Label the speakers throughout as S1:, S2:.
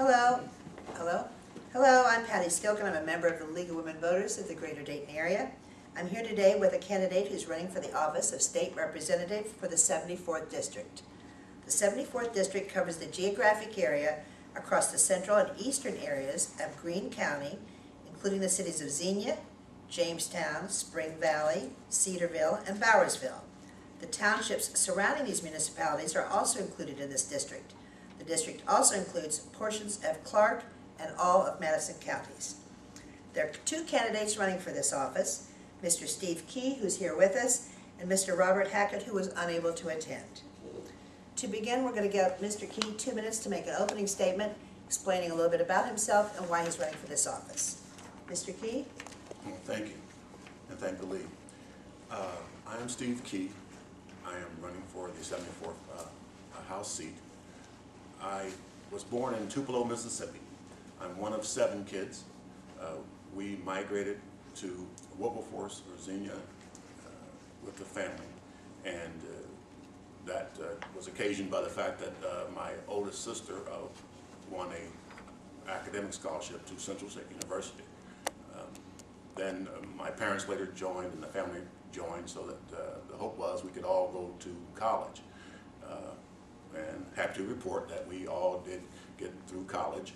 S1: Hello. Hello. Hello, I'm Patty Skilk, and I'm a member of the League of Women Voters of the Greater Dayton area. I'm here today with a candidate who's running for the office of State Representative for the 74th District. The 74th District covers the geographic area across the central and eastern areas of Greene County, including the cities of Xenia, Jamestown, Spring Valley, Cedarville, and Bowersville. The townships surrounding these municipalities are also included in this district. The district also includes portions of Clark and all of Madison counties. There are two candidates running for this office, Mr. Steve Key, who's here with us, and Mr. Robert Hackett, who was unable to attend. To begin, we're going to give Mr. Key 2 minutes to make an opening statement explaining a little bit about himself and why he's running for this office. Mr. Key?
S2: Well, thank you, and thank the League. I am Steve Key. I am running for the 74th House seat. I was born in Tupelo, Mississippi. I'm one of 7 kids. We migrated to Wilberforce, or Xenia, with the family, and that was occasioned by the fact that my oldest sister won an academic scholarship to Central State University. Then my parents later joined, and the family joined, so that the hope was we could all go to college. And happy to report that we all did get through college.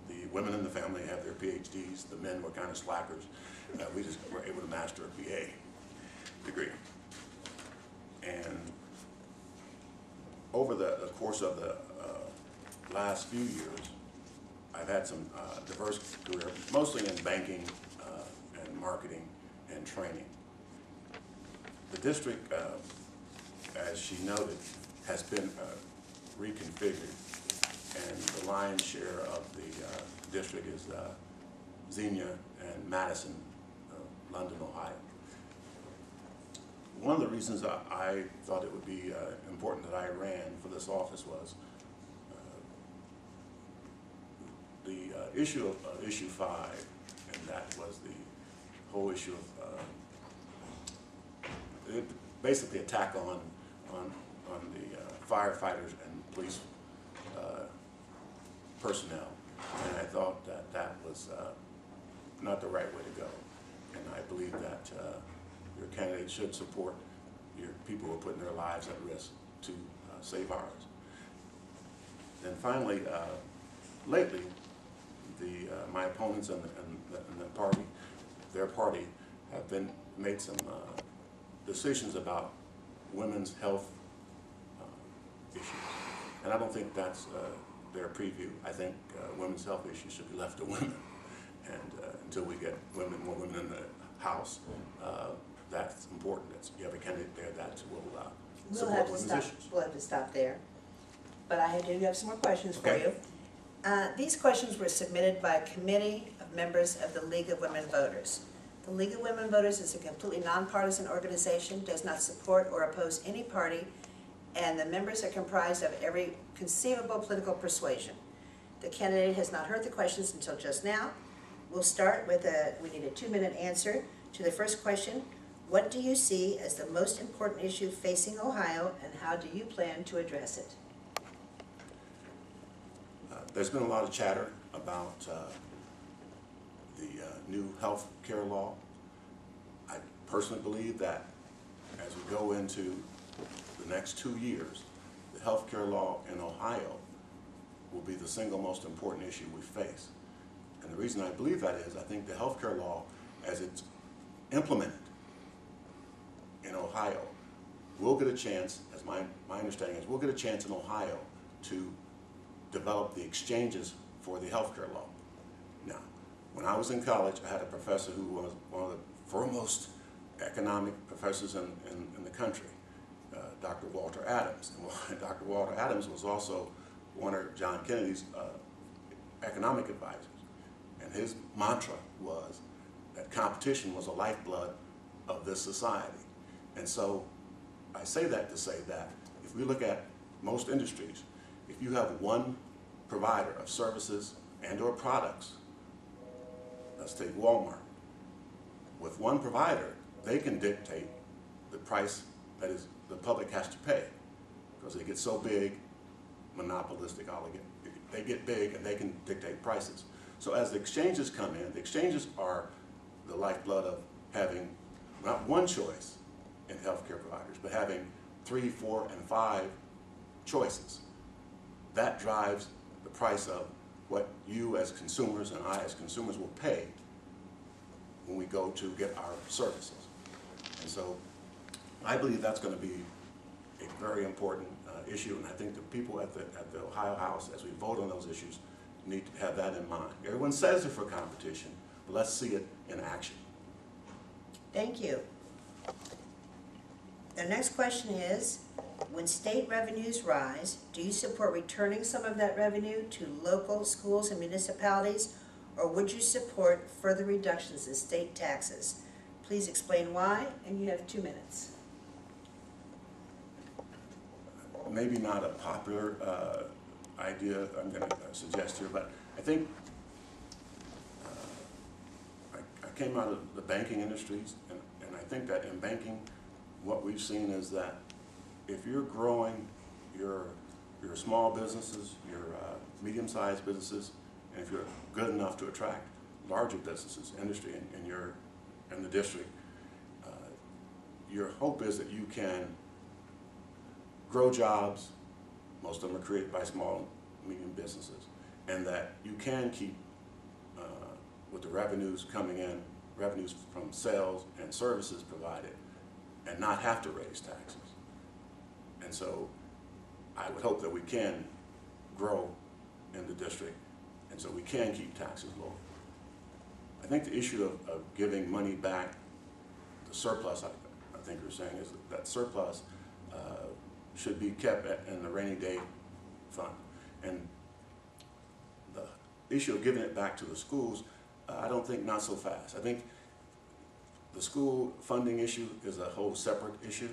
S2: The women in the family have their PhDs. The men were kind of slackers. We just were able to master a BA degree. And over the course of the last few years, I've had some diverse career, mostly in banking and marketing and training. The district, as she noted, has been reconfigured, and the lion's share of the district is Xenia and Madison, London, Ohio. One of the reasons I thought it would be important that I ran for this office was the issue of issue 5, and that was the whole issue of basically attack on the firefighters and police personnel, and I thought that that was not the right way to go, and I believe that your candidate should support your people who are putting their lives at risk to save ours. And finally, lately, my opponents and the party, their party, have made some decisions about women's health issues, and I don't think that's their preview. I think women's health issues should be left to women, and until we get more women in the House, that's important. You have a candidate there that will support women's issues.
S1: We'll have to stop there, but I do have some more questions for
S2: Okay.
S1: you. These questions were submitted by a committee of members of the League of Women Voters. The League of Women Voters is a completely nonpartisan organization, does not support or oppose any party, and the members are comprised of every conceivable political persuasion. The candidate has not heard the questions until just now. We'll start with we need a 2-minute answer to the first question. What do you see as the most important issue facing Ohio, and how do you plan to address it?
S2: There's been a lot of chatter about the new health care law. I personally believe that as we go into the next 2 years, the health care law in Ohio will be the single most important issue we face. And the reason I believe that is I think the health care law, as it's implemented in Ohio, we'll get a chance, as my understanding is, we'll get a chance in Ohio to develop the exchanges for the health care law. Now, when I was in college, I had a professor who was one of the foremost economic professors in the country, Dr. Walter Adams. And Dr. Walter Adams was also one of John Kennedy's economic advisors. And his mantra was that competition was the lifeblood of this society. And so I say that to say that if we look at most industries, if you have one provider of services and or products, let's take Walmart, with one provider, they can dictate the price that is the public has to pay, because they get so big, monopolistic they get big and they can dictate prices. So as the exchanges come in, the exchanges are the lifeblood of having not one choice in healthcare providers, but having 3, 4, and 5 choices. That drives the price of what you as consumers and I as consumers will pay when we go to get our services. And so I believe that's going to be a very important issue, and I think the people at the Ohio House, as we vote on those issues, need to have that in mind. Everyone says they're for competition, but let's see it in action.
S1: Thank you. The next question is, when state revenues rise, do you support returning some of that revenue to local schools and municipalities, or would you support further reductions in state taxes? Please explain why, and you have 2 minutes.
S2: Maybe not a popular idea I'm going to suggest here, but I think I came out of the banking industries, and I think that in banking, what we've seen is that if you're growing your small businesses, your medium-sized businesses, and if you're good enough to attract larger businesses, industry in the district, your hope is that you can grow jobs. Most of them are created by small, medium businesses, and that you can keep with the revenues coming in, revenues from sales and services provided, and not have to raise taxes. And so I would hope that we can grow in the district, and so we can keep taxes low. I think the issue of giving money back, the surplus, I think you're saying, is that surplus should be kept in the rainy day fund. And the issue of giving it back to the schools, I don't think not so fast. I think the school funding issue is a whole separate issue,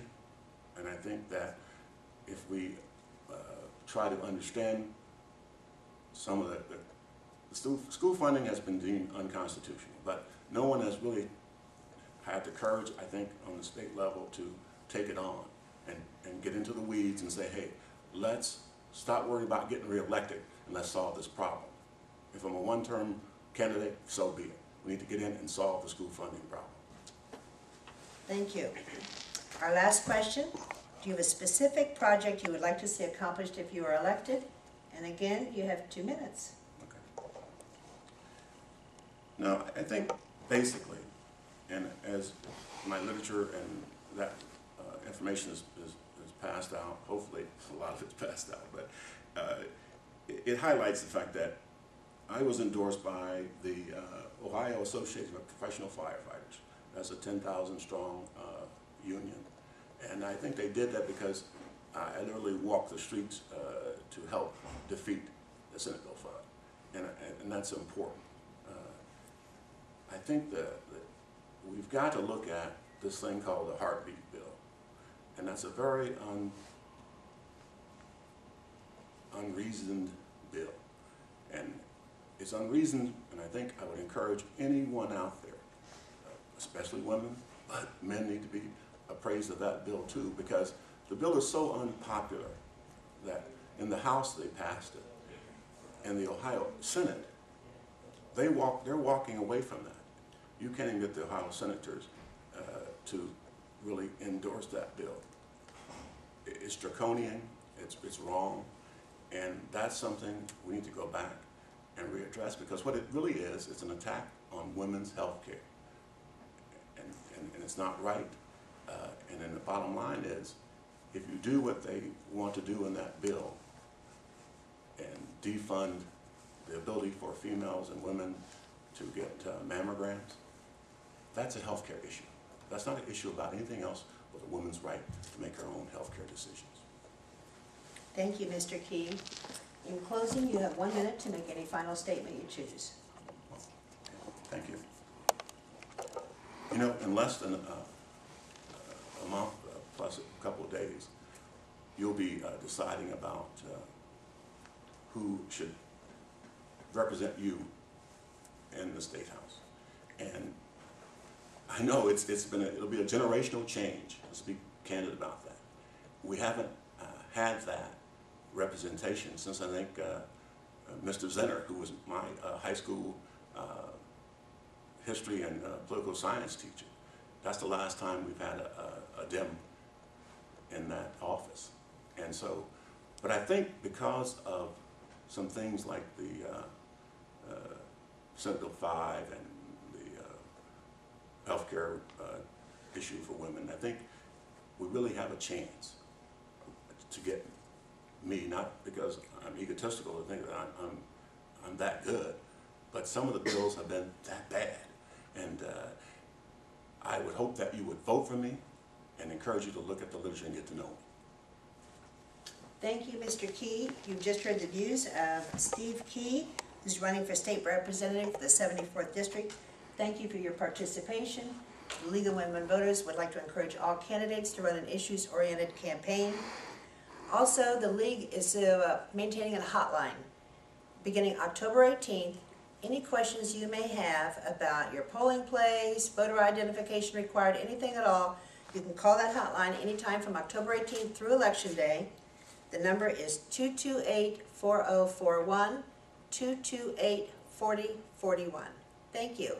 S2: and I think that if we try to understand some of the school funding has been deemed unconstitutional, but no one has really had the courage, I think, on the state level to take it on and get into the weeds and say, hey, let's stop worrying about getting reelected and let's solve this problem. If I'm a one-term candidate, so be it. We need to get in and solve the school funding problem.
S1: Thank you. Our last question, do you have a specific project you would like to see accomplished if you are elected? And again, you have 2 minutes.
S2: Okay. Now, I think basically, and as my literature and that information is passed out, hopefully a lot of it's passed out, but it highlights the fact that I was endorsed by the Ohio Association of Professional Firefighters. That's a 10,000 strong union. And I think they did that because I literally walked the streets to help defeat the Cedarville fire. And that's important. I think that we've got to look at this thing called the heartbeat bill. And that's a very unreasoned bill. And it's unreasoned, and I think I would encourage anyone out there, especially women, but men need to be appraised of that bill too, because the bill is so unpopular that in the House they passed it. In the Ohio Senate, they're walking away from that. You can't even get the Ohio senators to really endorse that bill. It's draconian, it's wrong, and that's something we need to go back and readdress, because what it really is, it's an attack on women's health care. And it's not right. And then the bottom line is, if you do what they want to do in that bill and defund the ability for females and women to get mammograms, that's a health care issue. That's not an issue about anything else but a woman's right to make her own health care decisions.
S1: Thank you, Mr. Key. In closing, you have 1 minute to make any final statement you choose.
S2: Thank you. You know, in less than a month plus a couple of days, you'll be deciding about who should represent you in the State House. And I know it'll be a generational change. Let's be candid about that. We haven't had that representation since I think Mr. Zenner, who was my high school history and political science teacher. That's the last time we've had a Dem in that office. And so, but I think because of some things like the Cedarville 5 and the healthcare issue for women, I think we really have a chance to get me, not because I'm egotistical to think that I'm that good, but some of the bills have been that bad. And I would hope that you would vote for me and encourage you to look at the literature and get to know me.
S1: Thank you, Mr. Key. You've just heard the views of Steve Key, who's running for state representative for the 74th District. Thank you for your participation. The League of Women Voters would like to encourage all candidates to run an issues-oriented campaign. Also, the League is maintaining a hotline beginning October 18th. Any questions you may have about your polling place, voter identification required, anything at all, you can call that hotline anytime from October 18th through Election Day. The number is 228-4041, 228-4041. Thank you.